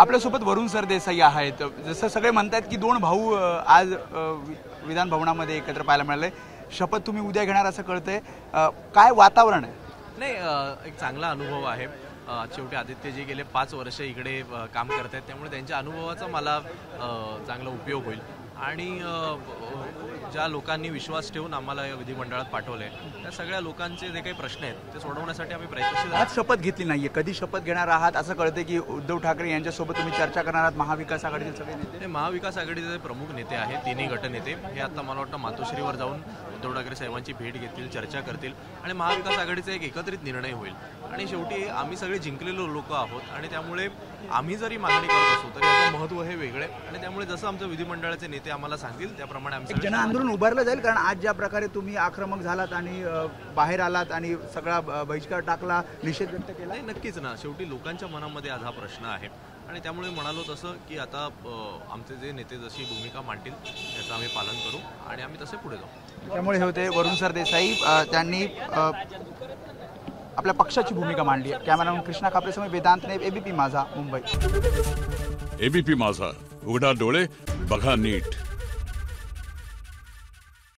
आपल्यासोबत वरुण सरदेसाई आहेत। जसं सगळे म्हणतात की दोन भाऊ आज विधान भवनामध्ये एकत्र पाहायला मिळाले। शपथ तुम्ही उद्या घेणार असं कळतंय, काय वातावरण आहे? नाही, एक चांगला अनुभव आहे। शेवटी आदित्यजी गेले 5 वर्ष इकडे काम करत आहेत, त्यामुळे त्यांच्या अनुभवाचा मला चांगला उपयोग होईल। आणि ज्या लोकांनी विश्वास ठेवून आम्हाला विधिमंडळात पाठवले त्या सगळ्या लोकांचे जे काही प्रश्न आहेत ते सोडवण्यासाठी आम्ही प्रयत्नशील आहोत। आज शपथ घेतली नाहीये, कधी शपथ घेणार आहात असं कळतंय की उद्धव ठाकरे यांच्यासोबत तुम्ही चर्चा करणार आहात? महाविकास आघाडीचे सगळे नेते, महाविकास आघाडीचे प्रमुख नेते आहेत, तिन्ही गटनेते, हे आता मला वाटतं मातोश्रीवर जाऊन उद्धव ठाकरे साहेबांची भेट घेतील, चर्चा करतील आणि महाविकास आघाडीचा एक एकत्रित निर्णय होईल। आणि शेवटी आम्ही सगळे जिंकलेलो लोक आहोत आणि त्यामुळे आम्ही जरी मागणी करत असू तरी याचं महत्त्व हे वेगळे आणि त्यामुळे जसं आमच्या विधिमंडळाचे नेते आम्हाला सांगतील त्याप्रमाणे आमचं जन आंदोलन उभारलं जाईल। कारण आज ज्या प्रकारे तुम्ही आक्रमक झालात आणि बाहेर आलात आणि सगळा बहिष्कार टाकला, निषेध व्यक्त केला, नक्कीच ना, शेवटी लोकांच्या मनामध्ये आज हा प्रश्न आहे आणि त्यामुळे म्हणालो तसं की आता आमचे जे नेते जशी भूमिका मांडतील त्याचं आम्ही पालन करू आणि आम्ही तसे पुढे जाऊ। त्यामुळे हे होते वरुण सरदेसाई, त्यांनी आपल्या पक्षाची भूमिका मांडली आहे। कॅमेरामन कृष्णा कापरेसमोर वेदांत ने, एबीपी माझा, मुंबई। एबीपी माझा, उघडा डोळे बघा नीट।